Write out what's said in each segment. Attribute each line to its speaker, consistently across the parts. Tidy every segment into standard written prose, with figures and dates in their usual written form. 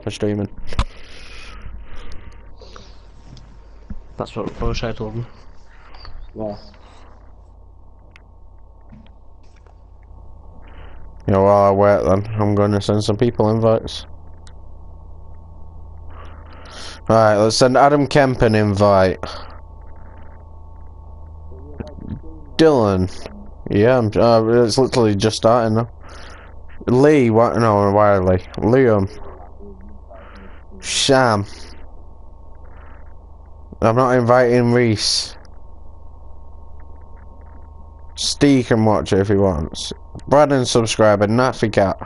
Speaker 1: for streaming.
Speaker 2: That's what Shire told me.
Speaker 3: Yeah.
Speaker 1: Yeah, while I wait then, I'm going to send some people invites. Alright, let's send Adam Kemp an invite. Dylan. Yeah, it's literally just starting now. Lee, what? No, why Lee? Liam. Sham. I'm not inviting Reese. Steve can watch it if he wants. Braden subscriber, Naffy Cat.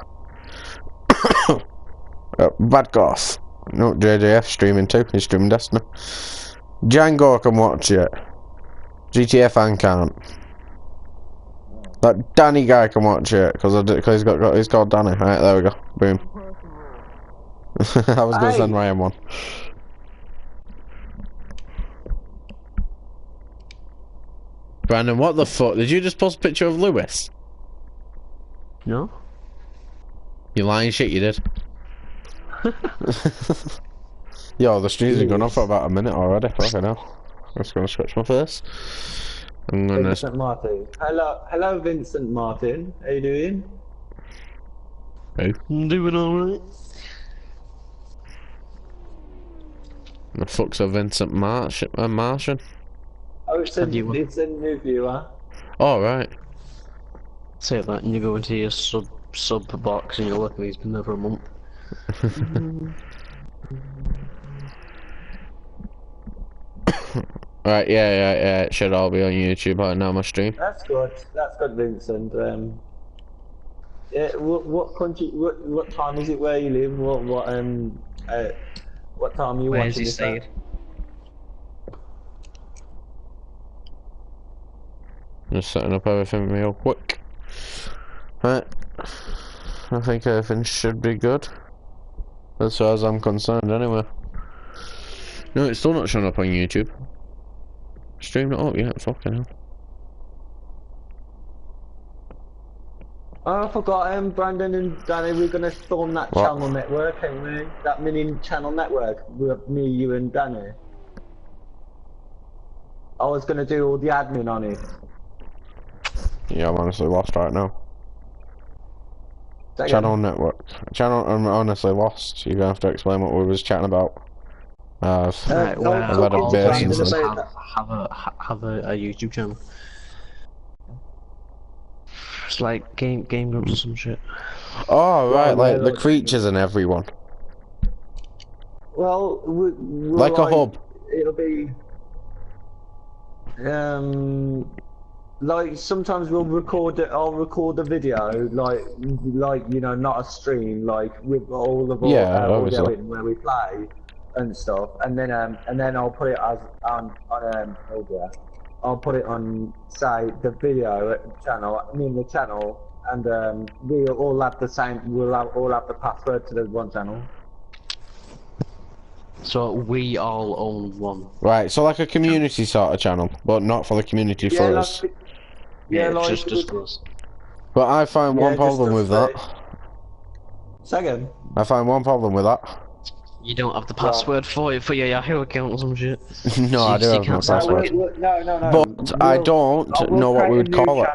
Speaker 1: Bad Goth. No, JJF streaming too. He's streaming Destiny. Django can watch it. GTFN can't. That Danny guy can watch it because he's called Danny. Right, there we go. Boom. I was gonna send Ryan one. Brandon, what the fuck? Did you just post a picture of Lewis?
Speaker 2: No?
Speaker 1: You lying shit, you did. Yo, the streams have gone on for about a minute already. Fucking hell. I'm just gonna scratch my face. I'm gonna.
Speaker 3: Vincent Martin. Hello, Vincent Martin. How you doing?
Speaker 1: Hey.
Speaker 2: I'm doing alright.
Speaker 1: The fuck's a Vincent Martian?
Speaker 3: Oh, it's a new viewer.
Speaker 1: Oh, right.
Speaker 2: Say that and you go into your sub box and you're lucky he's been there for a month.
Speaker 1: Right, yeah, it should all be on YouTube right now, my stream.
Speaker 3: That's good, Vincent. Yeah, what country, what time is it where you live? What time are you
Speaker 2: Where's
Speaker 3: watching
Speaker 2: he
Speaker 3: this
Speaker 2: stayed?
Speaker 3: at?
Speaker 1: Just setting up everything real quick. Right. I think everything should be good. As far as I'm concerned, anyway. No, it's still not showing up on YouTube. Stream it up yet, fucking hell.
Speaker 3: Oh, I forgot, Brandon and Danny, we're gonna storm that
Speaker 1: What?
Speaker 3: channel network, ain't we? That mini channel network with me, you and Danny. I was gonna do all the admin on it.
Speaker 1: Yeah, I'm honestly lost right now.
Speaker 3: Second.
Speaker 1: Channel network. Channel, I'm honestly lost. You're gonna have to explain what we was chatting about.
Speaker 2: Right, well,
Speaker 1: I've had a
Speaker 2: all
Speaker 1: bit
Speaker 2: players
Speaker 1: since
Speaker 2: have a YouTube channel. It's like game grumps or some shit.
Speaker 1: Oh, right,
Speaker 3: Well,
Speaker 1: like the creatures and everyone.
Speaker 3: Well, we're
Speaker 1: Like a hub.
Speaker 3: It'll be like sometimes we'll record it. I'll record a video, like you know, not a stream, like with all of our audio in where we play and stuff, and then I'll put it as on I'll put it on, say, the video channel, the channel, and we'll all have the same. We'll all have the password to the one channel.
Speaker 2: So we all own one.
Speaker 1: Right, so like a community sort of channel, but not for the community for us.
Speaker 2: Like just for us.
Speaker 1: But I find one problem with that.
Speaker 3: Second.
Speaker 1: I find one problem with that.
Speaker 2: You don't have the password for your Yahoo account or some shit.
Speaker 1: No, I do have no password.
Speaker 3: No.
Speaker 1: But I don't know what we would call it.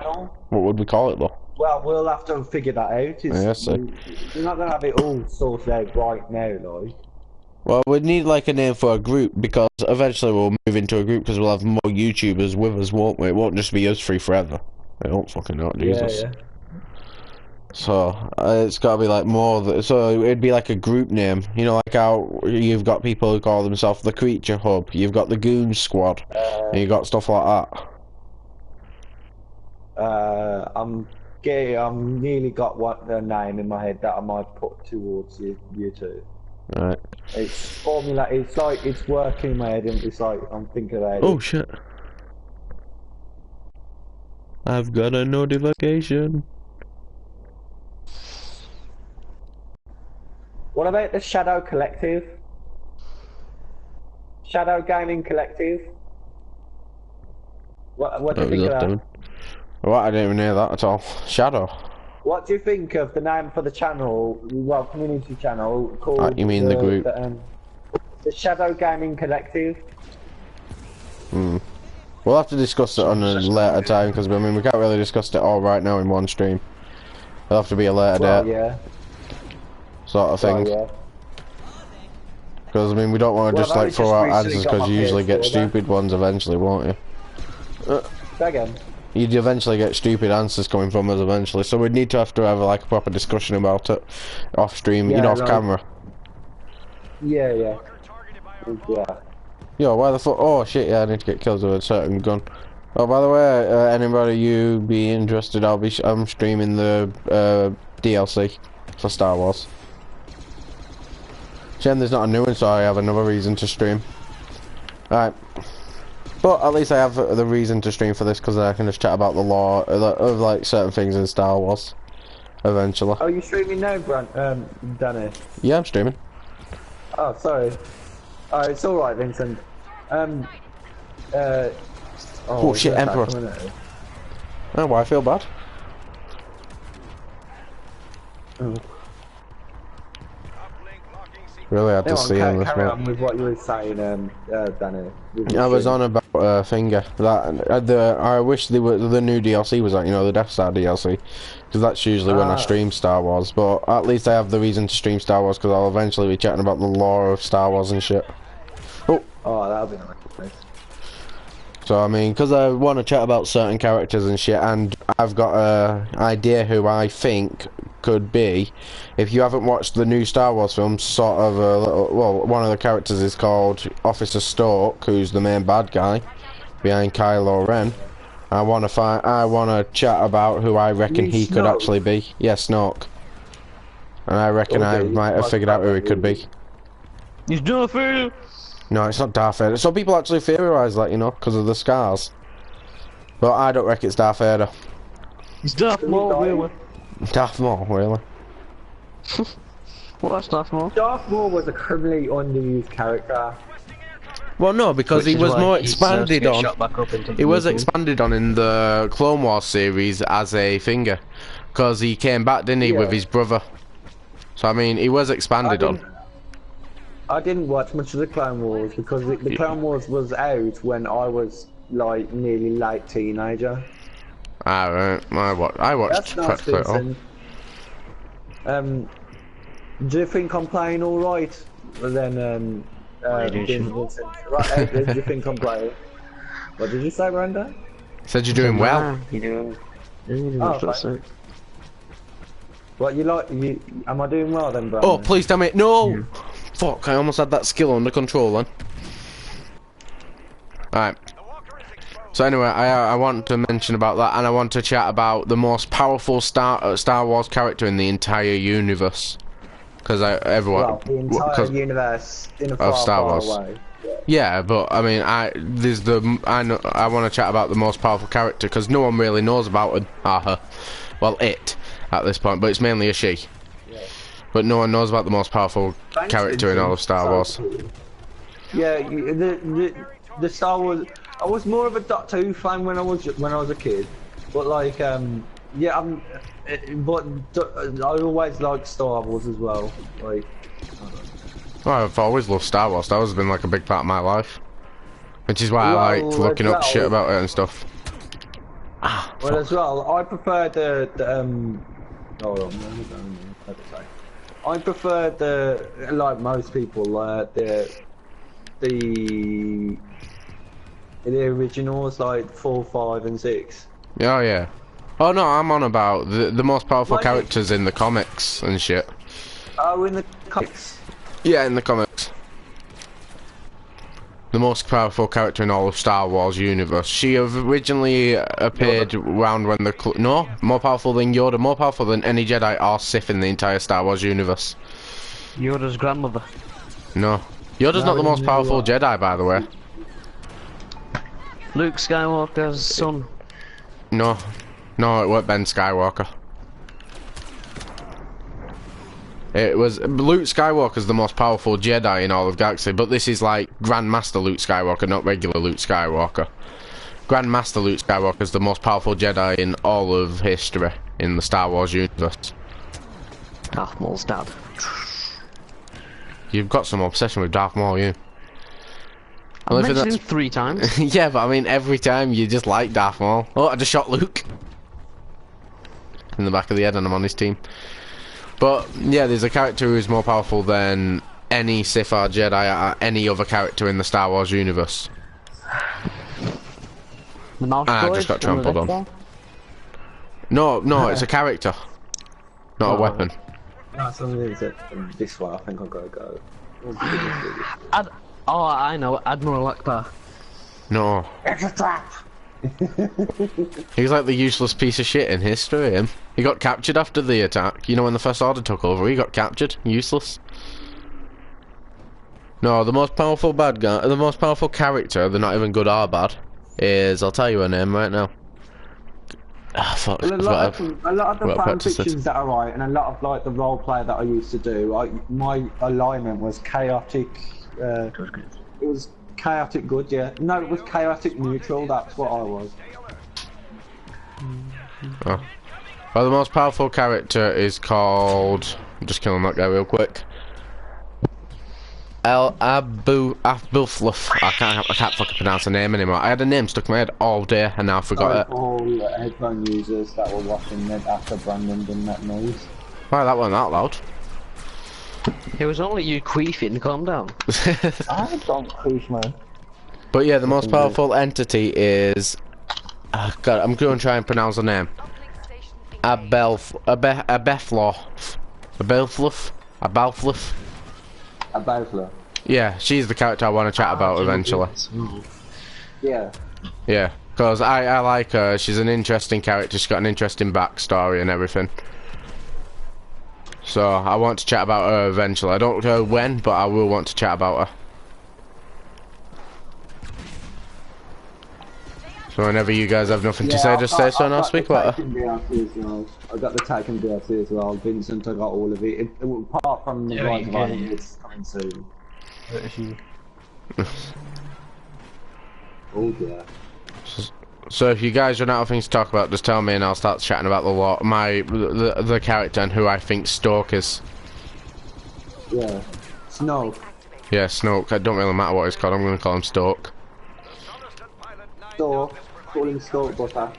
Speaker 1: What would we call it though?
Speaker 3: Well, we'll have to figure that out. We're not gonna have it all sorted out right now, like.
Speaker 1: Well, we'd need like a name for a group because eventually we'll move into a group because we'll have more YouTubers with us, won't we? It won't just be us three forever. I don't fucking know, Jesus.
Speaker 3: Yeah.
Speaker 1: So it's got to be like more. So it'd be like a group name, you know, like how you've got people who call themselves the Creature Hub, you've got the Goon Squad, and you got stuff like that.
Speaker 3: I'm nearly got a name in my head that I might put towards you two.
Speaker 1: Right.
Speaker 3: It's formula. It's like it's working in my head, and it's like I'm thinking about it.
Speaker 1: Oh shit! I've got a notification.
Speaker 3: What about the Shadow Collective? Shadow Gaming Collective? What do you think of that?
Speaker 1: What? I didn't even hear that at all. Shadow.
Speaker 3: What do you think of the name for the channel, well, community channel, called...
Speaker 1: You mean the group?
Speaker 3: The Shadow Gaming Collective?
Speaker 1: Hmm. We'll have to discuss it on a later time, because I mean, we can't really discuss it all right now in one stream. It'll have to be a later date.
Speaker 3: Yeah.
Speaker 1: Sort of thing.
Speaker 3: Yeah.
Speaker 1: Because, I mean, we don't want to just, like, throw out answers, because you usually get stupid ones eventually, won't you?
Speaker 3: Say again.
Speaker 1: You'd eventually get stupid answers coming from us eventually, so we'd need to have like a proper discussion about it off stream,
Speaker 3: yeah,
Speaker 1: you know, off camera.
Speaker 3: Yeah.
Speaker 1: Yo, why the fuck? Oh shit! Yeah, I need to get kills with a certain gun. Oh, by the way, anybody you be interested? I'm streaming the DLC for Star Wars. Shame there's not a new one, so I have another reason to stream. Alright. But at least I have the reason to stream for this, because I can just chat about the lore of like certain things in Star Wars. Eventually.
Speaker 3: Oh, you streaming now, Danny?
Speaker 1: Yeah, I'm streaming.
Speaker 3: Oh, sorry. Oh, it's alright, Vincent.
Speaker 1: Oh shit, Emperor. Oh, why I feel bad?
Speaker 3: Oh.
Speaker 1: Really had to see him this
Speaker 3: carry on with what you were saying, Danny.
Speaker 1: I was on about Finger. I wish the new DLC was out, you know, the Death Star DLC, because that's usually when I stream Star Wars. But at least I have the reason to stream Star Wars, because I'll eventually be chatting about the lore of Star Wars and shit.
Speaker 3: Oh, that'll be nice.
Speaker 1: So I mean, because I want to chat about certain characters and shit, and I've got a idea who I think could be. If you haven't watched the new Star Wars films, sort of one of the characters is called Officer Stork, who's the main bad guy behind Kylo Ren. I want to chat about who I reckon he could actually be. Yeah, Snoke. And I reckon I might have figured out who he could be.
Speaker 2: He's Darth Vader.
Speaker 1: No, it's not Darth Vader. Some people actually theorise that, you know, because of the scars. But I don't reckon it's Darth Vader.
Speaker 2: He's Darth Maul, really.
Speaker 1: Darth Maul, really?
Speaker 2: Well, that's Darth Maul.
Speaker 3: Darth Maul was a criminally underused character.
Speaker 1: Well, no, because he was more expanded on. He was expanded on in the Clone Wars series as a finger, because he came back, didn't he, with his brother. So I mean, he was expanded on.
Speaker 3: I didn't watch much of the Clone Wars because the Clone Wars was out when I was like nearly late teenager.
Speaker 1: I watched practically all.
Speaker 3: Do you think I'm playing all right? Well, then, Vincent, right, do you think I'm playing? What did you say, Brenda?
Speaker 1: Said you're doing well.
Speaker 2: You're doing
Speaker 3: What am I doing well then, Brenda?
Speaker 1: Oh, please tell me. No! Fuck, I almost had that skill under control then. Alright. So anyway, I want to mention about that, and I want to chat about the most powerful Star Wars character in the entire universe. Because everyone...
Speaker 3: the entire universe in a
Speaker 1: of Star Wars.
Speaker 3: Away.
Speaker 1: Yeah, but I mean, I want to chat about the most powerful character, because no one really knows about her. Well, it, at this point, but it's mainly a she. But no one knows about the most powerful character in all of Star Wars.
Speaker 3: Yeah, the Star Wars. I was more of a Doctor Who fan when I was a kid, but like yeah, but I always liked Star Wars as well. Like,
Speaker 1: well, I've always loved Star Wars. Star Wars has been like a big part of my life, which is why I liked looking up shit about it and stuff.
Speaker 3: Well, as well, I prefer I prefer like most people, the originals, like 4, 5, and 6.
Speaker 1: Oh yeah. Oh no, I'm on about the most powerful characters in the comics and shit.
Speaker 3: Oh, in the comics?
Speaker 1: Yeah, in the comics. The most powerful character in all of Star Wars universe. She originally appeared around when no, more powerful than Yoda, more powerful than any Jedi or Sith in the entire Star Wars universe.
Speaker 2: Yoda's grandmother.
Speaker 1: No. Yoda's not the most powerful Jedi, by the way.
Speaker 2: Luke Skywalker's son.
Speaker 1: No. No, it weren't Ben Skywalker. It was Luke Skywalker's the most powerful Jedi in all of Galaxy, but this is like Grandmaster Luke Skywalker, not regular Luke Skywalker. Grandmaster Luke Skywalker's the most powerful Jedi in all of history. in the Star Wars universe?
Speaker 2: Darth Maul's dad.
Speaker 1: You've got some obsession with Darth Maul, you.
Speaker 2: I've mentioned him 3 times.
Speaker 1: Yeah, but I mean, every time you just like Darth Maul. Oh, I just shot Luke in the back of the head, and I'm on his team. But yeah, there's a character who is more powerful than any Sith or Jedi or any other character in the Star Wars universe.
Speaker 2: The mouse
Speaker 1: I just got trampled on. No, it's a character, not a weapon.
Speaker 3: No, something is it this way. I think I've got to go.
Speaker 2: Oh, I know, Admiral Akbar.
Speaker 1: No.
Speaker 3: It's a trap!
Speaker 1: He's like the useless piece of shit in history, him. He got captured after the attack. You know, when the First Order took over, he got captured. Useless. No, the most powerful bad guy, the most powerful character, they're not even good or bad, is, I'll tell you her name right now. Ah, fuck.
Speaker 3: Well, a lot of the fan fictions that I write, and a lot of like the role play that I used to do, my alignment was chaotic. It was chaotic good, yeah. No, it was chaotic neutral. That's what I was.
Speaker 1: Oh. Well, the most powerful character is called. I'm just killing that guy real quick. Abufluff. I can't fucking pronounce the name anymore. I had a name stuck in my head all day and now I forgot it.
Speaker 3: All headphone users that were watching it after Brandon done that noise.
Speaker 1: Why, that wasn't that loud.
Speaker 2: It was only you queefing, calm down.
Speaker 3: I don't queef, man.
Speaker 1: But yeah, the most powerful entity is... God, I'm going to try and pronounce the name.
Speaker 3: Abelfluff.
Speaker 1: Yeah, she's the character I want to chat about eventually.
Speaker 3: Yeah.
Speaker 1: Yeah, because I like her. She's an interesting character. She's got an interesting backstory and everything. So I want to chat about her eventually. I don't know when, but I will want to chat about her. So whenever you guys have nothing to say, just say so and I'll speak about her.
Speaker 3: I got the tag and DLC as well. Vincent, I got all of it. Apart from the Rise of Iron, it's coming soon. Oh yeah.
Speaker 1: So if you guys run out of things to talk about, just tell me and I'll start chatting about the character and who I think Snoke is.
Speaker 3: Yeah. Snoke.
Speaker 1: Yeah, Snoke. It don't really matter what he's called. I'm going to call him Stoke.
Speaker 3: Stoke. Call him Stoke, butter.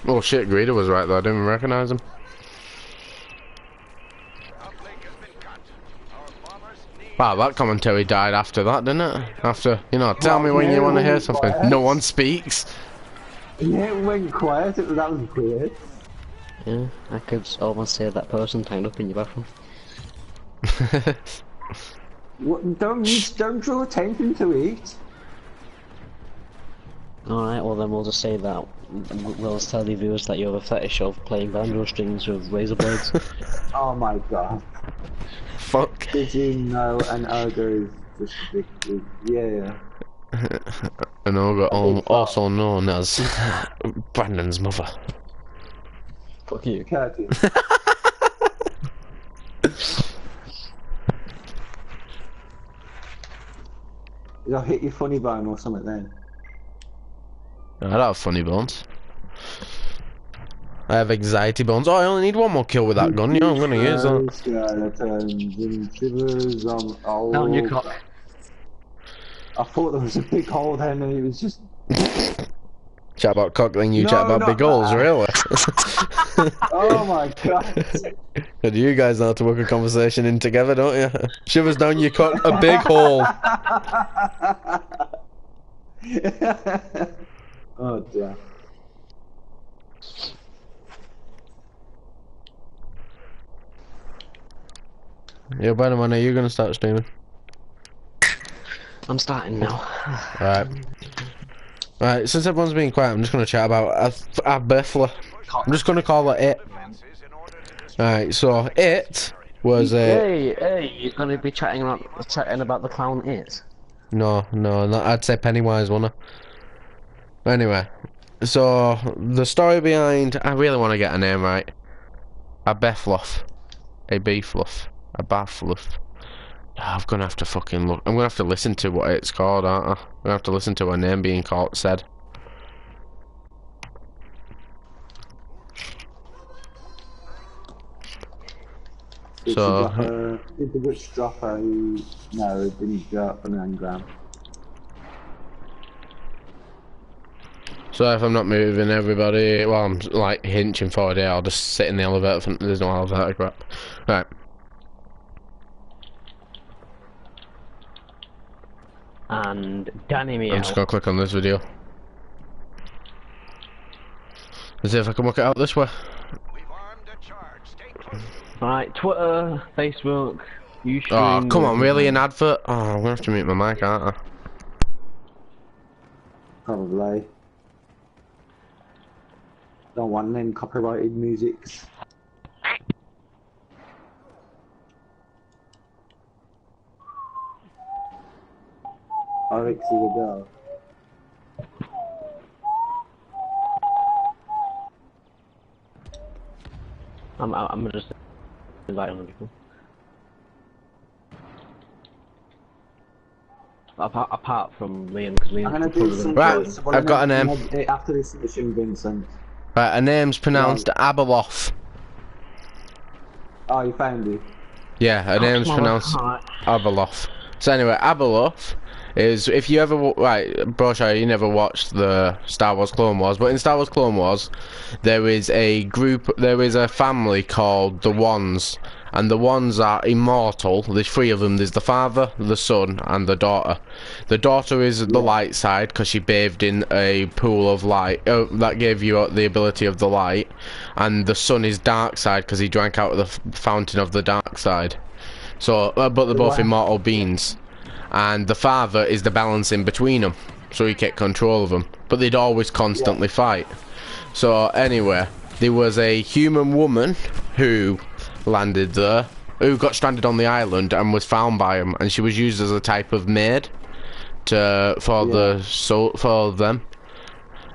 Speaker 1: Oh shit, Greedo was right though. I didn't even recognise him. Wow, that commentary died after that, didn't it? After, you know, tell me when you want to hear something. No one speaks.
Speaker 3: Yeah, it went quiet. That was weird.
Speaker 2: Yeah, I could almost say that person tied up in your bathroom.
Speaker 3: What, don't draw attention to it.
Speaker 2: Alright, well then we'll just say that. We'll just tell the viewers that you have a fetish of playing banjo strings with razor blades.
Speaker 3: Oh my god.
Speaker 1: Fuck.
Speaker 3: Did you know an ogre is just a big... Yeah.
Speaker 1: An ogre, also known as Brandon's mother.
Speaker 2: Fuck you.
Speaker 3: Curtain. Did I hit your funny bone or something then?
Speaker 1: I don't have funny bones. I have anxiety bones. Oh, I only need one more kill with that gun. Yeah, I'm gonna use that.
Speaker 2: Down your cock.
Speaker 3: I thought there was a big hole then and it was just...
Speaker 1: Chat about cock, then you chat about big holes, really?
Speaker 3: Oh my god.
Speaker 1: And you guys know how to work a conversation in together, don't you? Shivers down your cock, a big hole.
Speaker 3: Oh dear.
Speaker 1: Yeah, by the way, are you gonna start streaming?
Speaker 2: I'm starting now.
Speaker 1: Right. Right, since everyone's being quiet, I'm just gonna chat about Abefla. I'm just gonna call it It. Right, so It was a...
Speaker 2: Hey, you're gonna be chatting about the clown It?
Speaker 1: No, I'd say Pennywise, wouldn't I? Anyway, so the story behind... I really want to get a name right. Abefluff. A Beefluff. A Bathluff. I'm gonna have to fucking look. I'm gonna have to listen to what it's called, aren't I? I'm gonna have to listen to her name being said.
Speaker 3: Did
Speaker 1: So,
Speaker 3: did the witch drop a... No, it didn't drop an engram.
Speaker 1: so if I'm not moving everybody, well, I'm like hinching forward here, I'll just sit in the elevator. There's no elevator crap. Right.
Speaker 2: And Danny me
Speaker 1: I'm
Speaker 2: out.
Speaker 1: just gonna click on this video. Let's see if I can work it out this way.
Speaker 2: Right, Twitter, Facebook, YouTube.
Speaker 1: Oh, come on, really? An advert? Oh, I'm gonna have to mute my mic, aren't I?
Speaker 3: Probably. Don't want them copyrighted musics. Alex is a girl.
Speaker 2: I'm just inviting other people. Apart from Liam, because Liam's
Speaker 3: I'm gonna do some
Speaker 1: Right,
Speaker 3: voice,
Speaker 1: I've got a name.
Speaker 3: After this mission, Vincent.
Speaker 1: Right, her name's pronounced Abeloth.
Speaker 3: Oh, you found it.
Speaker 1: Yeah, her name's pronounced Abeloth. So anyway, Abeloth is, if you ever, right, Broshire, you never watched the Star Wars Clone Wars, but in Star Wars Clone Wars, there is a family called the Ones, and the Ones are immortal. There's 3 of them. There's the father, the son, and the daughter. The daughter is the light side, because she bathed in a pool of light, that gave you the ability of the light, and the son is dark side, because he drank out of the fountain of the dark side. So, but they're both immortal beings. And the father is the balance in between them, so he kept control of them. But they'd always constantly fight. So anyway, there was a human woman who landed there, who got stranded on the island and was found by him, and she was used as a type of maid for them.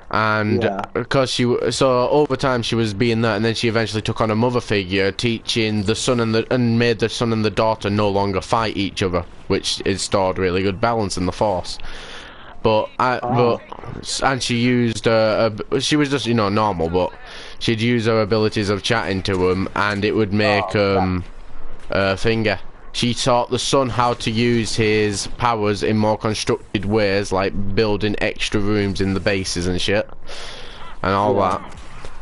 Speaker 1: And because so over time she was being there, and then she eventually took on a mother figure, teaching the son and made the son and the daughter no longer fight each other, which installed really good balance in the Force. And she used she was just normal, but she'd use her abilities of chatting to him, and it would make finger. She taught the son how to use his powers in more constructed ways, like building extra rooms in the bases and shit, and all that.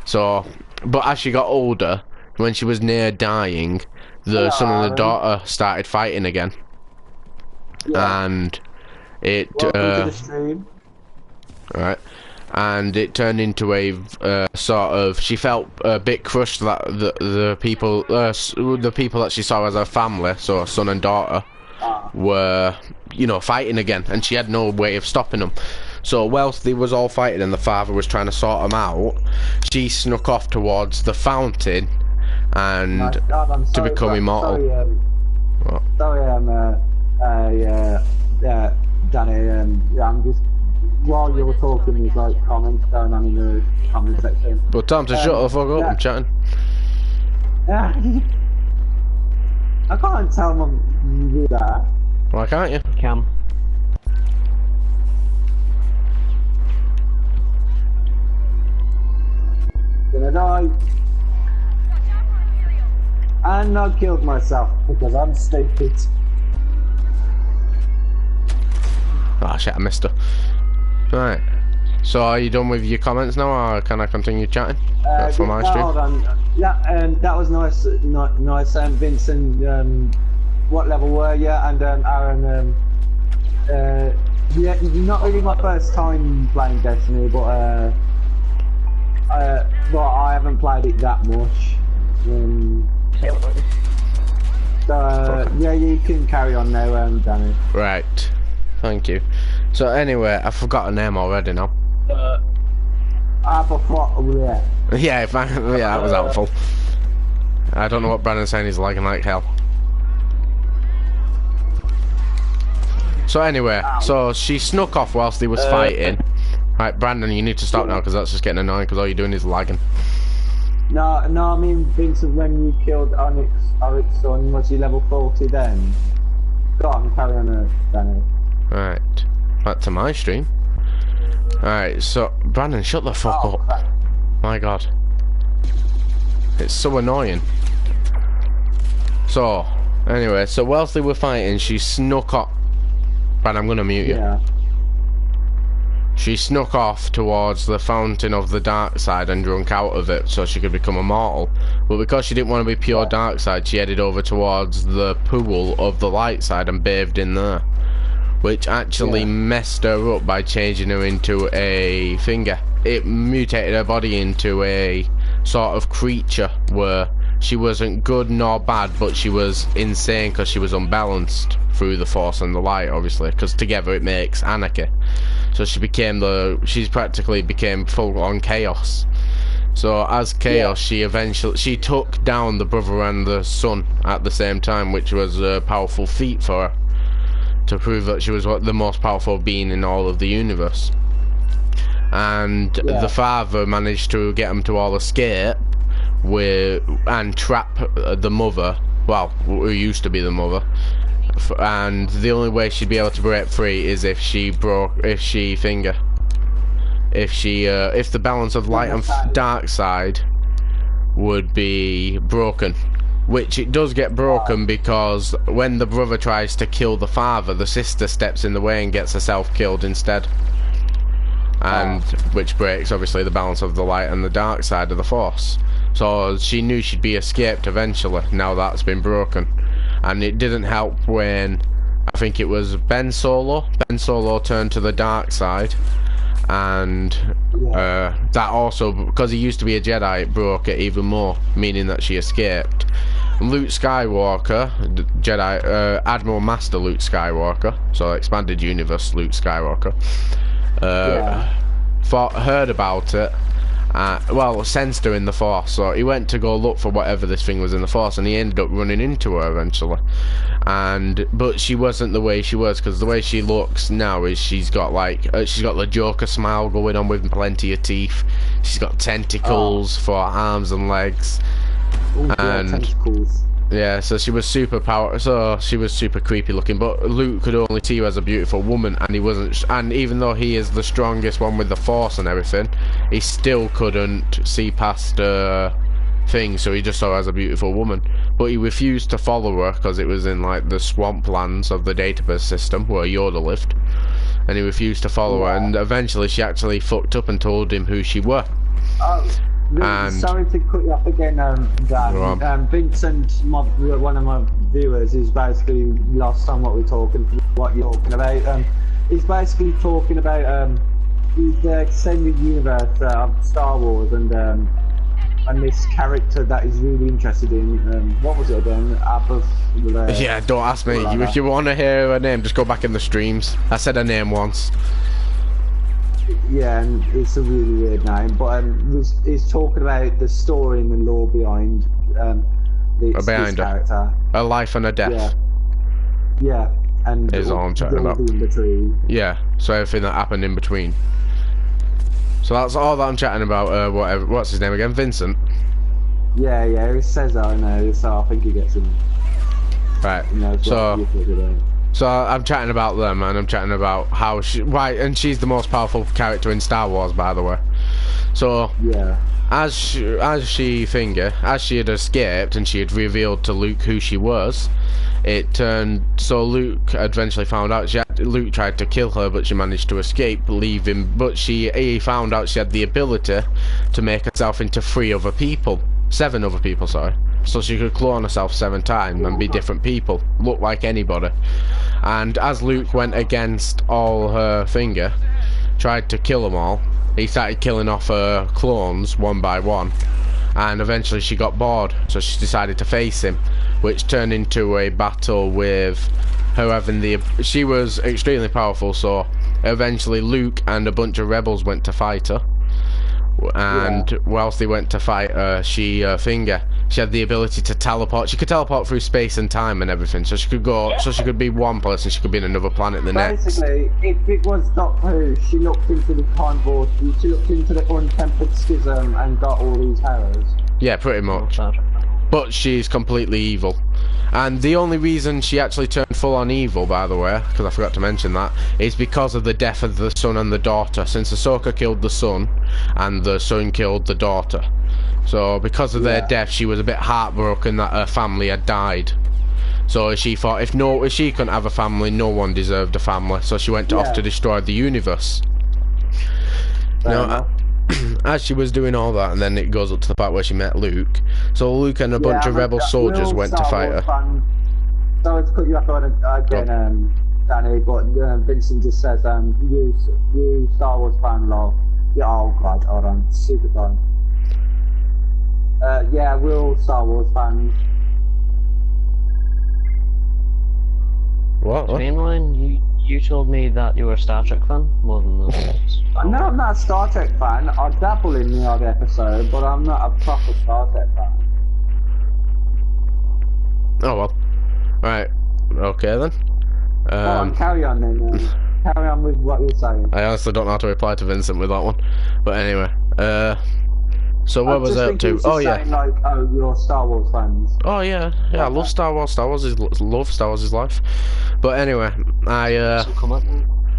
Speaker 1: So, but as she got older, when she was near dying, the son and the daughter started fighting again, and it
Speaker 3: Welcome to the stream.
Speaker 1: Right, and it turned into a sort of. She felt a bit crushed that the people that she saw as her family, so her son and daughter, were fighting again, and she had no way of stopping them. So whilst they was all fighting and the father was trying to sort them out, she snuck off towards the fountain and to become immortal.
Speaker 3: Danny, I'm just, while you were talking, there's like comments going on in the comment section.
Speaker 1: But time to shut the fuck up, I'm chatting.
Speaker 3: I can't tell them you do that.
Speaker 1: Why can't you?
Speaker 2: Cam.
Speaker 3: Gonna die. And I killed myself because I'm stupid.
Speaker 1: Oh shit, I missed her. Right. So are you done with your comments now, or can I continue chatting for my stream?
Speaker 3: Hold on. Yeah, that was nice. Nice, Vincent. What level were you? And Aaron. Yeah, not really my first time playing Destiny, but I haven't played it that much. So yeah, you can carry on now, Danny.
Speaker 1: Right. Thank you. So anyway, I forgot her name already now. Yeah, that was helpful. I don't know what Brandon's saying, he's lagging like hell. So anyway, so she snuck off whilst they was fighting. Right, Brandon, you need to stop now because that's just getting annoying because all you're doing is lagging.
Speaker 3: No, I mean, Vincent, when you killed Onyx's son, was he level 40 then? Go on, carry on, Danny.
Speaker 1: Right, back to my stream. Alright, so, Brandon, shut the fuck up.
Speaker 3: Crap.
Speaker 1: My god. It's so annoying. So, anyway, so whilst they were fighting, she snuck off. And I'm gonna mute you.
Speaker 3: Yeah.
Speaker 1: She snuck off towards the fountain of the dark side and drunk out of it so she could become immortal. But because she didn't want to be pure dark side, she headed over towards the pool of the light side and bathed in there. Which actually messed her up by changing her into a finger. It mutated her body into a sort of creature where she wasn't good nor bad, but she was insane because she was unbalanced through the force and the light, obviously, because together it makes anarchy. So she practically became full-on chaos. So as chaos, she took down the brother and the son at the same time, which was a powerful feat for her, to prove that she was the most powerful being in all of the universe. And the father managed to get them to all escape and trap the mother, well, who used to be the mother. And the only way she'd be able to break free is if the balance of light and dark side would be broken, which it does get broken because when the brother tries to kill the father, the sister steps in the way and gets herself killed instead, and which breaks obviously the balance of the light and the dark side of the force. So she knew she'd be escaped eventually. Now that's been broken. And it didn't help when, I think it was Ben Solo turned to the dark side, and that also, because he used to be a Jedi, it broke it even more, meaning that she escaped. Luke Skywalker, Admiral Master Luke Skywalker, so expanded universe Luke Skywalker, heard about it. Well, sensed her in the Force, so he went to go look for whatever this thing was in the Force, and he ended up running into her eventually. But she wasn't the way she was, because the way she looks now is she's got the Joker smile going on with plenty of teeth. She's got tentacles for arms and legs.
Speaker 3: Tentacles.
Speaker 1: Yeah, so she was super creepy looking, but Luke could only see her as a beautiful woman, and he wasn't, and even though he is the strongest one with the Force and everything, he still couldn't see past things, so he just saw her as a beautiful woman. But he refused to follow her because it was in like the swamplands of the database system where Yoda lived, and he refused to follow her, and eventually she actually fucked up and told him who she were.
Speaker 3: Sorry to cut you off again, Dan. Vincent, one of my viewers, is basically lost on what you're talking about. He's basically talking about the extended universe of Star Wars and this character that he's really interested in. What was it again?
Speaker 1: Yeah, don't ask me. If you want to hear her name, just go back in the streams. I said her name once.
Speaker 3: Yeah, and it's a really weird name, but he's talking about the story and the lore behind this character.
Speaker 1: A life and a death.
Speaker 3: Yeah, and
Speaker 1: is all I'm chatting about.
Speaker 3: In between.
Speaker 1: Yeah, so everything that happened in between. So that's all that I'm chatting about. What's his name again? Vincent.
Speaker 3: Yeah, it says that, I know, so I think he gets him.
Speaker 1: Right. So I'm chatting about them, and I'm chatting about how and she's the most powerful character in Star Wars, by the way. So as she had escaped and she had revealed to Luke who she was, it turned so Luke eventually found out Luke tried to kill her, but she managed to escape, leave him. But he found out she had the ability to make herself into 7 other people, sorry. So she could clone herself 7 times and be different people, look like anybody. And as Luke went against all her finger, tried to kill them all, he started killing off her clones one by one, and eventually she got bored, so she decided to face him, which turned into a battle with her having she was extremely powerful, so eventually Luke and a bunch of rebels went to fight her. And whilst they went to fight her, she had the ability to teleport. She could teleport through space and time and everything, so she could go, so she could be one place and she could be in another planet the next.
Speaker 3: Basically, if it was Doctor Who, she looked into the time vortex, she looked into the untempered schism and got all these powers.
Speaker 1: Yeah, pretty much. But she's completely evil. And the only reason she actually turned full-on evil, by the way, because I forgot to mention that, is because of the death of the son and the daughter, since Ahsoka killed the son, and the son killed the daughter. So, because of their death, she was a bit heartbroken that her family had died. So she thought if she couldn't have a family, no one deserved a family. So she went off to destroy the universe. Now, as she was doing all that, and then it goes up to the part where she met Luke. So Luke and a bunch of rebel soldiers went to fight her.
Speaker 3: Sorry to put you up on again, Danny, but Vincent just says, you Star Wars fan, lol. Yeah, oh god, hold on, super fun. Yeah, we're all Star Wars fans.
Speaker 1: What?
Speaker 2: Mainline, you told me that you were a Star Trek fan more than the
Speaker 3: No, I'm not a Star Trek fan. I dabble in the odd episode, but I'm not a proper Star Trek fan.
Speaker 1: Oh well. Right. Okay then.
Speaker 3: Go on, carry on then. Carry on with what you're saying.
Speaker 1: I honestly don't know how to reply to Vincent with that one. But anyway, so what was I up to? Oh yeah.
Speaker 3: Saying, like, oh, you're Star Wars fans.
Speaker 1: Oh yeah, I love Star Wars. Star Wars is life. But anyway,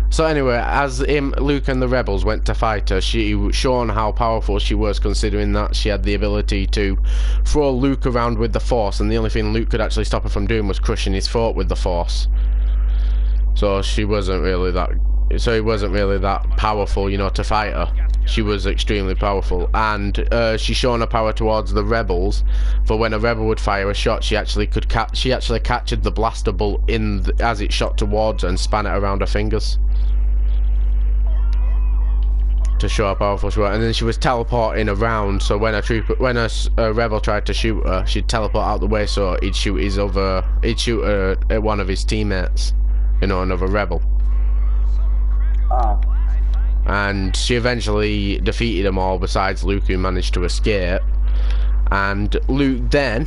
Speaker 1: So anyway, as Luke and the rebels went to fight her, she shown how powerful she was, considering that she had the ability to throw Luke around with the Force, and the only thing Luke could actually stop her from doing was crushing his throat with the Force. So he wasn't really that powerful, you know, to fight her. She was extremely powerful, and she shown her power towards the rebels. For when a rebel would fire a shot, she actually captured the blaster bolt as it shot towards her and span it around her fingers to show how powerful she was. And then she was teleporting around, so when a rebel tried to shoot her, she'd teleport out the way, so he'd shoot at one of his teammates, you know, another rebel. And she eventually defeated them all, besides Luke, who managed to escape. And Luke then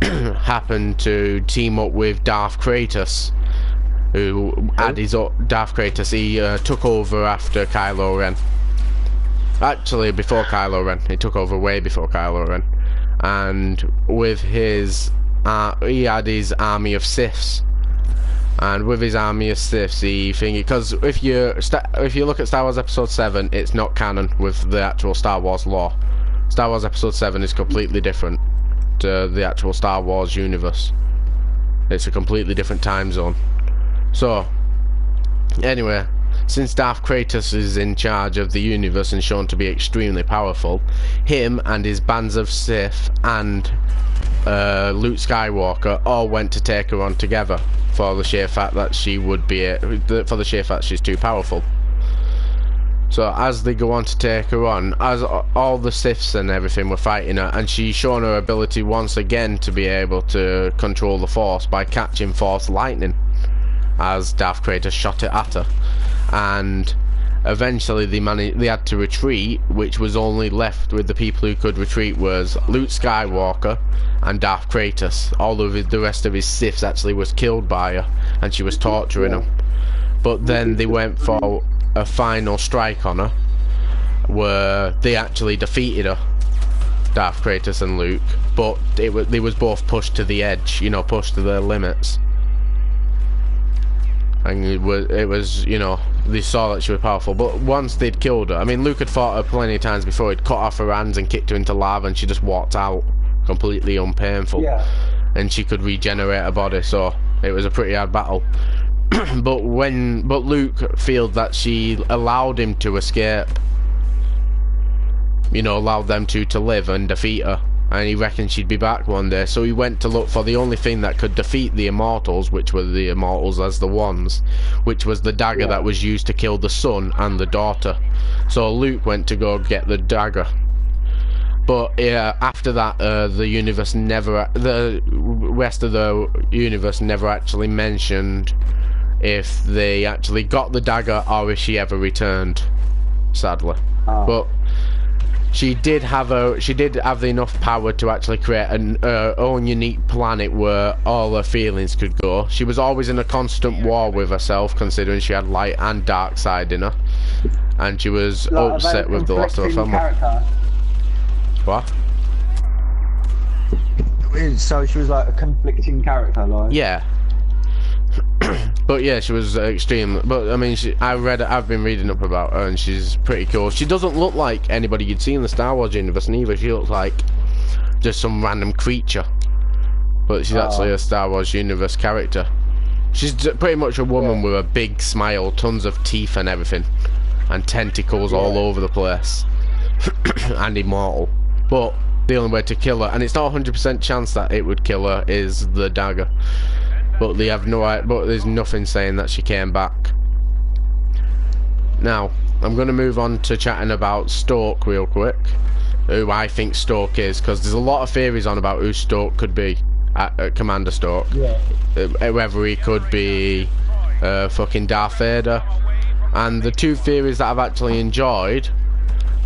Speaker 1: happened to team up with Darth Kratos, who had his Darth Kratos. He took over after Kylo Ren. Actually, before Kylo Ren. He took over way before Kylo Ren. And with his, he had his army of Siths. And with his army of Siths, he thingy, because if you look at Star Wars Episode 7, it's not canon with the actual Star Wars lore. Star Wars Episode 7 is completely different to the actual Star Wars universe. It's a completely different time zone. So, anyway, since Darth Kratos is in charge of the universe and shown to be extremely powerful, him and his bands of Sith and Luke Skywalker all went to take her on together, for the sheer fact that she's too powerful. So as they go on to take her on, as all the Siths and everything were fighting her, and she's shown her ability once again to be able to control the Force by catching Force lightning as Darth Kratos shot it at her. And eventually they had to retreat, which was only left with the people who could retreat was Luke Skywalker and Darth Kratos. All of the rest of his Siths actually was killed by her, and she was torturing them. But then they went for a final strike on her, where they actually defeated her, Darth Kratos and Luke, but they was both pushed to the edge, you know, pushed to their limits. And it was, you know, they saw that she was powerful. But once they'd killed her, I mean, Luke had fought her plenty of times before. He'd cut off her hands and kicked her into lava, and she just walked out, completely unpainful. Yeah. And she could regenerate her body, so it was a pretty hard battle. But Luke felt that she allowed him to escape, you know, allowed them to live and defeat her. And he reckoned she'd be back one day, so he went to look for the only thing that could defeat the Immortals, which were the Immortals as the ones, which was the dagger that was used to kill the son and the daughter. So Luke went to go get the dagger. But after that, the rest of the universe never actually mentioned if they actually got the dagger or if she ever returned, sadly. But she did have enough power to actually create her own unique planet where all her feelings could go. She was always in a constant war with herself, considering she had light and dark side in her, and she was upset with the loss of her family. Character. What?
Speaker 3: So she was like a conflicting character, like.
Speaker 1: Yeah. But yeah, she was extreme. But I mean, I've been reading up about her, and she's pretty cool. She doesn't look like anybody you'd see in the Star Wars universe, neither. She looks like just some random creature. but she's actually a Star Wars universe character. She's pretty much a woman with a big smile, tons of teeth and everything, and tentacles all over the place, and immortal. But the only way to kill her, and it's not 100% chance that it would kill her, is the dagger. But they have no idea, but there's nothing saying that she came back. Now, I'm going to move on to chatting about Stoke real quick, who I think Stoke is, because there's a lot of theories on about who Stoke could be, Commander Stoke. Whether he could be fucking Darth Vader. And the two theories that I've actually enjoyed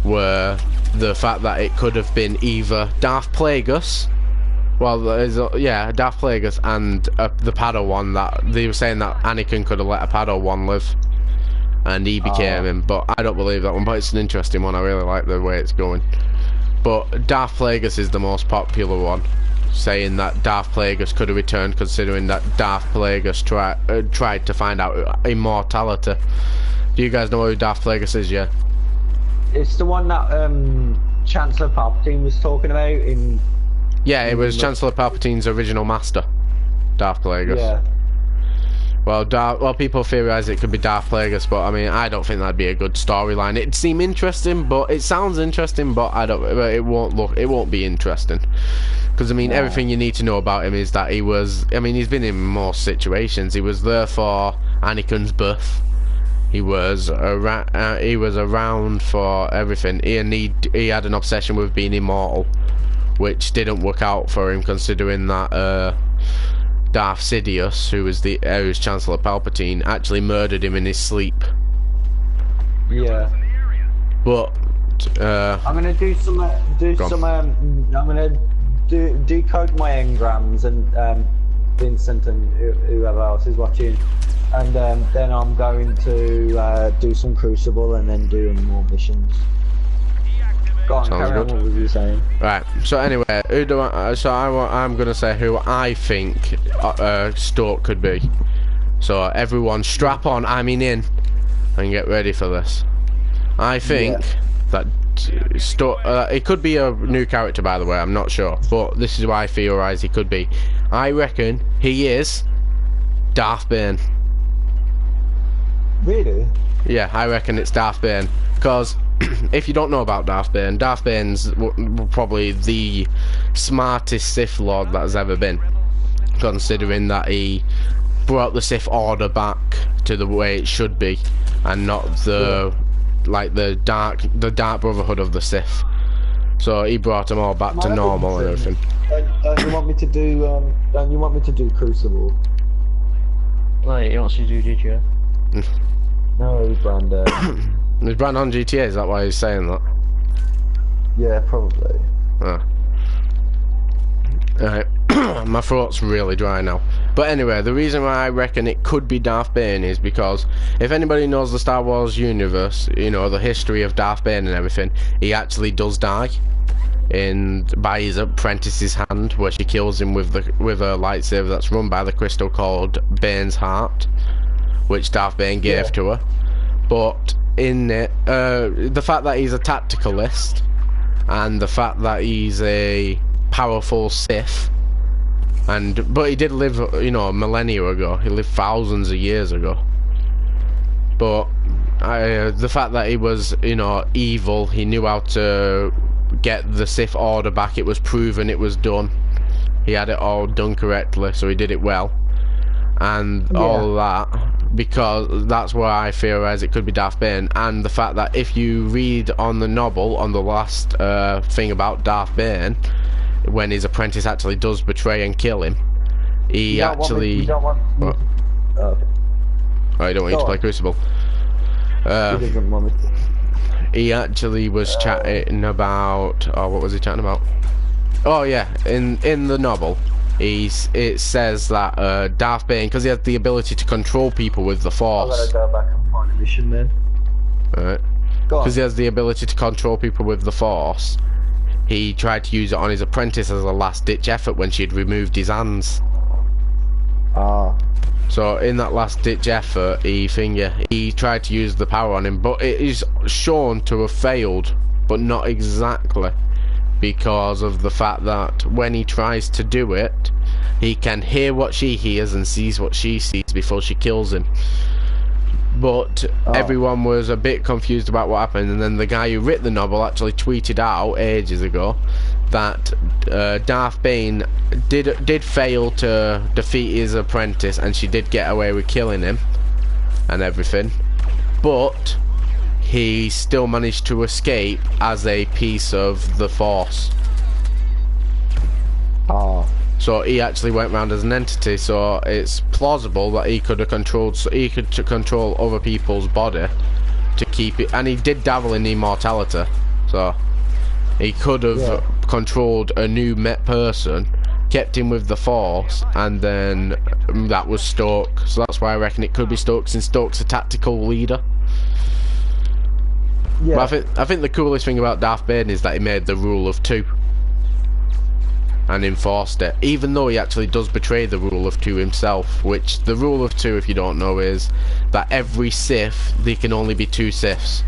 Speaker 1: were the fact that it could have been either Darth Plagueis, Darth Plagueis, and the Padawan. That they were saying that Anakin could have let a Padawan live, and he became him. But I don't believe that one. But it's an interesting one. I really like the way it's going. But Darth Plagueis is the most popular one, saying that Darth Plagueis could have returned, considering that Darth Plagueis tried to find out immortality. Do you guys know who Darth Plagueis is? Yeah.
Speaker 3: It's the one that Chancellor Palpatine was talking about in.
Speaker 1: Yeah, it was Chancellor Palpatine's original master, Darth Plagueis.
Speaker 3: Yeah.
Speaker 1: Well, people theorise it could be Darth Plagueis, but I mean, I don't think that'd be a good storyline. It'd seem interesting, but it sounds interesting, but it won't be interesting. Because I mean, everything you need to know about him is that he was. I mean, he's been in most situations. He was there for Anakin's birth. He was around for everything. He had an obsession with being immortal, which didn't work out for him, considering that Darth Sidious, who was Chancellor Palpatine, actually murdered him in his sleep.
Speaker 3: Yeah.
Speaker 1: But
Speaker 3: I'm gonna decode my engrams and Vincent and whoever else is watching, and then I'm going to do some Crucible and then do more missions. Go on, carry on, what were you saying?
Speaker 1: Right, so anyway, I'm gonna say who I think Stoke could be. So everyone strap on, I mean in, and get ready for this. I think that Stoke, it could be a new character, by the way, I'm not sure, but this is why I theorise he could be. I reckon he is Darth Bane.
Speaker 3: Really?
Speaker 1: Yeah, I reckon it's Darth Bane, because if you don't know about Darth Bane's probably the smartest Sith Lord that has ever been, considering that he brought the Sith Order back to the way it should be, and not the dark Brotherhood of the Sith. So he brought them all back to normal and everything.
Speaker 3: You want me to do Crucible?
Speaker 2: Like, you want to do GTA?
Speaker 3: No, Brandon.
Speaker 1: Is Brand on GTA? Is that why he's saying that?
Speaker 3: Yeah, probably.
Speaker 1: Alright. My throat's really dry now. But anyway, the reason why I reckon it could be Darth Bane is because if anybody knows the Star Wars universe, you know, the history of Darth Bane and everything, he actually does die by his apprentice's hand, where she kills him with a lightsaber that's run by the crystal called Bane's Heart, which Darth Bane gave to her. But in it, the fact that he's a tacticalist, and the fact that he's a powerful Sith, but he did live, you know, millennia ago. He lived thousands of years ago. But the fact that he was, you know, evil, he knew how to get the Sith Order back. It was proven, it was done. He had it all done correctly, so he did it well, and all that. Because that's why I theorise it could be Darth Bane, and the fact that if you read on the novel, on the last thing about Darth Bane, when his apprentice actually does betray and kill him, he actually...
Speaker 3: You don't want me to...
Speaker 1: Oh, you don't want you to play Crucible.
Speaker 3: He doesn't want me to.
Speaker 1: He actually was chatting about... Oh, what was he chatting about? Oh yeah, in the novel, it says that Darth Bane, because he has the ability to control people with the Force.
Speaker 3: I'm gonna go back and find a mission then.
Speaker 1: Alright. Because he has the ability to control people with the Force, he tried to use it on his apprentice as a last-ditch effort when she had removed his hands. So in that last-ditch effort, he tried to use the power on him, but it is shown to have failed, but not exactly, because of the fact that when he tries to do it, he can hear what she hears and sees what she sees before she kills him. But everyone was a bit confused about what happened, and then the guy who wrote the novel actually tweeted out ages ago that Darth Bane did fail to defeat his apprentice, and she did get away with killing him and everything, but he still managed to escape as a piece of the Force. So he actually went around as an entity, so it's plausible that he could have controlled, control other people's body to keep it, and he did dabble in immortality, so he could have controlled a new person, kept him with the Force, and then that was Snoke. So that's why I reckon it could be Snoke, since Snoke's a tactical leader. Yeah. But I think the coolest thing about Darth Bane is that he made the rule of 2 and enforced it, even though he actually does betray the rule of 2 himself, which the rule of 2, if you don't know, is that every Sith, there can only be 2 Siths.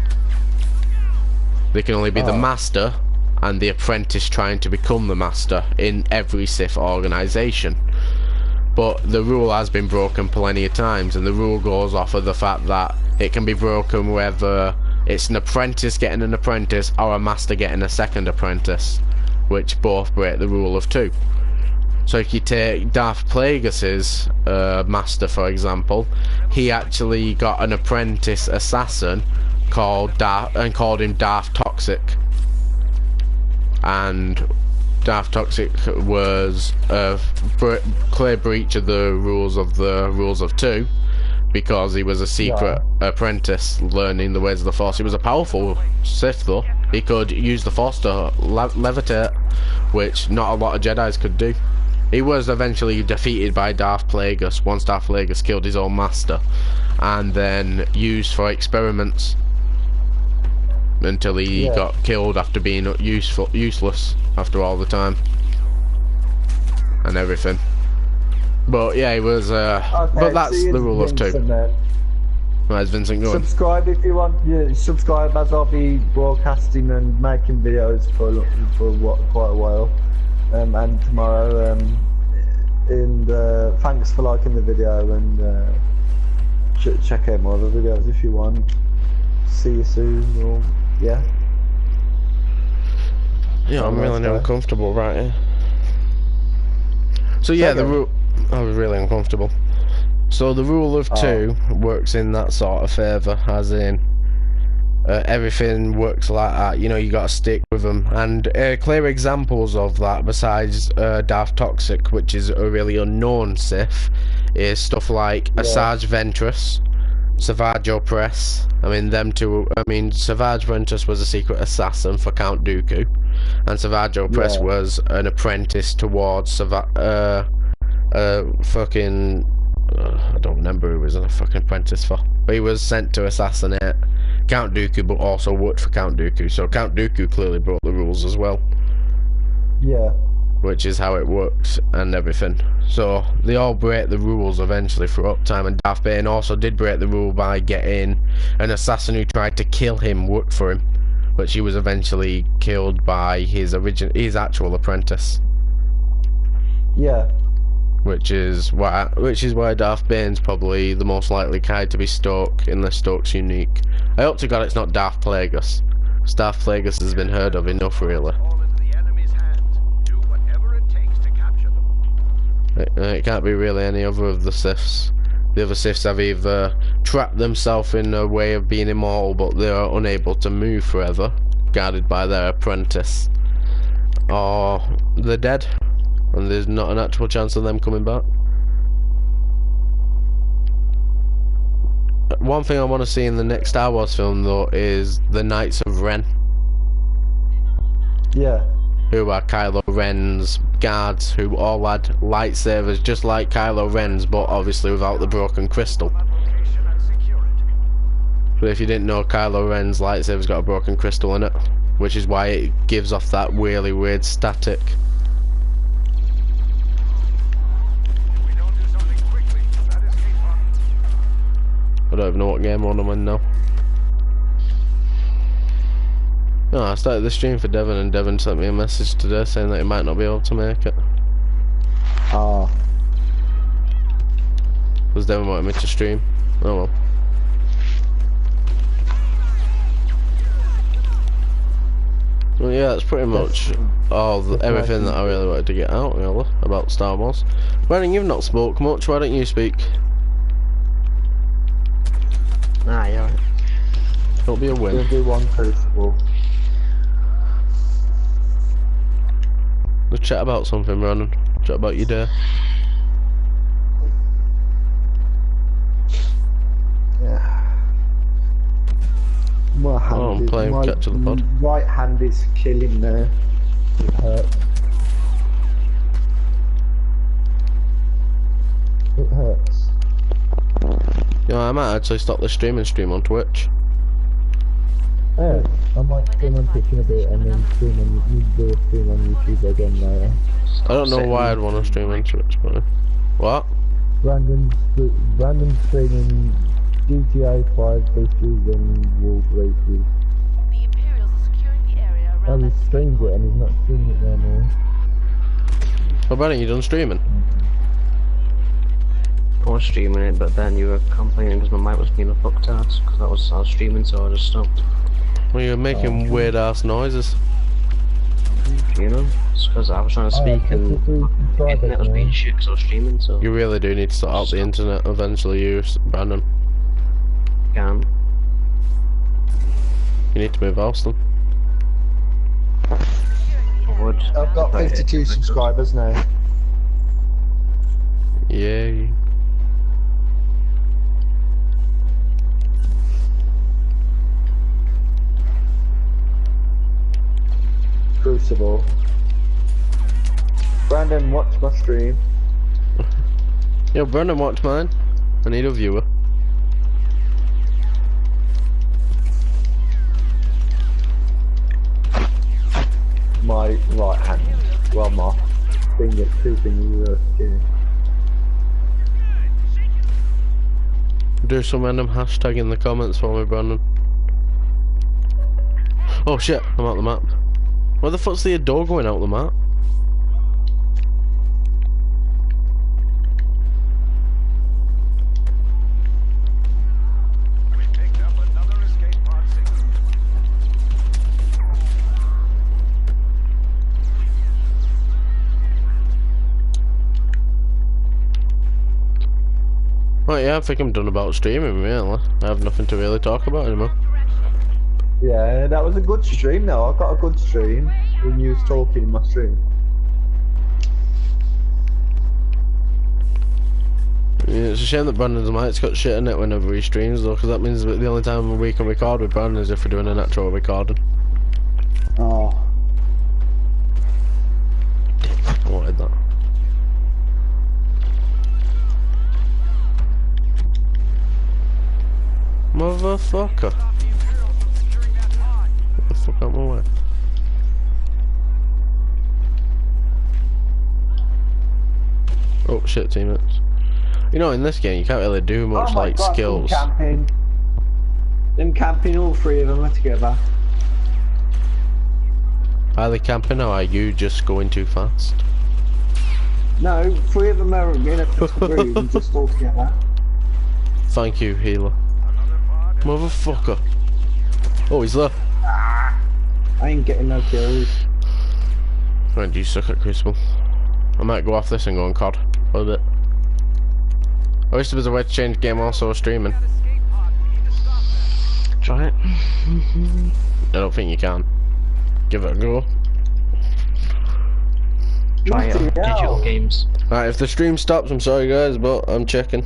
Speaker 1: There can only be the Master and the apprentice trying to become the Master in every Sith organisation. But the rule has been broken plenty of times, and the rule goes off of the fact that it can be broken whether it's an apprentice getting an apprentice or a Master getting a second apprentice, which both break the rule of 2. So if you take Darth Plagueis's Master, for example, he actually got an apprentice assassin called called him Darth Toxic, and Darth Toxic was a clear breach of the rules of 2, because he was a secret apprentice learning the ways of the Force. He was a powerful Sith though. He could use the Force to levitate, which not a lot of Jedis could do. He was eventually defeated by Darth Plagueis once Darth Plagueis killed his own master, and then used for experiments until he got killed after being useless after all the time and everything. But yeah, he was but that's the rule of 2. Where's Vincent going?
Speaker 3: Subscribe if you want. Yeah, subscribe, as I'll be broadcasting and making videos for quite a while, and tomorrow. And thanks for liking the video, and check out my other videos if you want. See you soon. Or yeah.
Speaker 1: I'm really uncomfortable right here. So yeah, the rule. I was really uncomfortable. So the rule of 2 works in that sort of favour, as in everything works like that. You know, you got to stick with them. And clear examples of that, besides Darth Toxic, which is a really unknown Sith, is stuff like Asajj Ventress, Savage Opress. I mean, them two. I mean, Savage Ventress was a secret assassin for Count Dooku, and Savage Opress was an apprentice towards fucking. I don't remember who he was a fucking apprentice for, but he was sent to assassinate Count Dooku, but also worked for Count Dooku. So Count Dooku clearly broke the rules as well. Yeah. Which is how it works and everything. So they all break the rules eventually throughout time, and Darth Bane also did break the rule by getting an assassin who tried to kill him work for him, but she was eventually killed by his actual apprentice. Yeah. Which is why Darth Bane's probably the most likely guy to be Snoke, unless Snoke's unique. I hope to God it's not Darth Plagueis. Darth Plagueis has been heard of enough, really. It can't be really any other of the Siths. The other Siths have either trapped themselves in a way of being immortal, but they are unable to move forever, guarded by their apprentice, or they're dead, and there's not an actual chance of them coming back. One thing I want to see in the next Star Wars film, though, is the Knights of Ren. Yeah. Who are Kylo Ren's guards, who all had lightsabers just like Kylo Ren's, but obviously without the broken crystal. But if you didn't know, Kylo Ren's lightsaber's got a broken crystal in it, which is why it gives off that really weird static. I don't even know what game mode I'm in now. No, I started the stream for Devon, and Devon sent me a message today saying that he might not be able to make it. because they wanted me to stream. Oh well. Well, yeah, that's pretty much everything that I really wanted to get out, really, about Star Wars. Brandon, you've not spoke much, why don't you speak?
Speaker 2: Nah, you're right.
Speaker 1: It'll be a win.
Speaker 3: We'll do one Crucible.
Speaker 1: Let's chat about something, Brandon. Chat about your day.
Speaker 3: Yeah. My hand
Speaker 1: I'm playing Catch of the Pod.
Speaker 3: Right hand is killing me. It hurts. It hurts.
Speaker 1: Yeah, I might actually stop the stream and stream on Twitch.
Speaker 3: Yeah, I might stream on Twitch in a bit and then stream on YouTube again later.
Speaker 1: I don't know why I'd want to stream on Twitch, but... What?
Speaker 3: Brandon's streaming GTA 5 races and World races.
Speaker 4: The Imperials are securing the area around
Speaker 3: He streamed it and he's not streaming it no more.
Speaker 1: Well, Brandon, you done streaming?
Speaker 2: I was streaming it, but then you were complaining because my mic was being a fucktard, because I was streaming, so I just stopped.
Speaker 1: Well, you're making weird ass noises.
Speaker 2: You know? It's because I was trying to speak and the internet was being shit because I was streaming, so...
Speaker 1: You really do need to sort out the internet eventually, Brandon.
Speaker 2: Can.
Speaker 1: You need to move house then.
Speaker 2: I would.
Speaker 3: I've got 52 subscribers now.
Speaker 1: Yay.
Speaker 3: Crucible. Brandon, watch my stream.
Speaker 1: Yo, Brandon, watch mine. I need a viewer.
Speaker 3: My right hand. Well, my finger, two fingers.
Speaker 1: Do some random hashtag in the comments for me, Brandon. Oh shit, I'm out the map. Where the fuck's the door going out the map? Right, yeah, I think I'm done about streaming, really. I have nothing to really talk about anymore.
Speaker 3: Yeah, that was a good stream though. I got a good stream when you was talking in my stream.
Speaker 1: Yeah, it's a shame that Brandon's mic's got shit in it whenever he streams though, because that means that the only time we can record with Brandon is if we're doing an actual recording.
Speaker 3: Oh.
Speaker 1: I wanted that. Motherfucker. Get the fuck out of my way. Oh shit, teammates. You know, in this game you can't really do much like skills.
Speaker 3: Camping. Them camping, all three of them are together.
Speaker 1: Are they camping or are you just going too fast?
Speaker 3: No, three of them are in a room just all together.
Speaker 1: Thank you, healer. Motherfucker. Oh, he's there.
Speaker 3: I ain't getting no kills.
Speaker 1: Right, you suck at Crucible. I might go off this and go on COD for a bit. I wish there was a way to change game also streaming.
Speaker 2: Try it.
Speaker 1: I don't think you can. Give it a go.
Speaker 2: Try it on digital games.
Speaker 1: Alright, if the stream stops, I'm sorry guys, but I'm checking.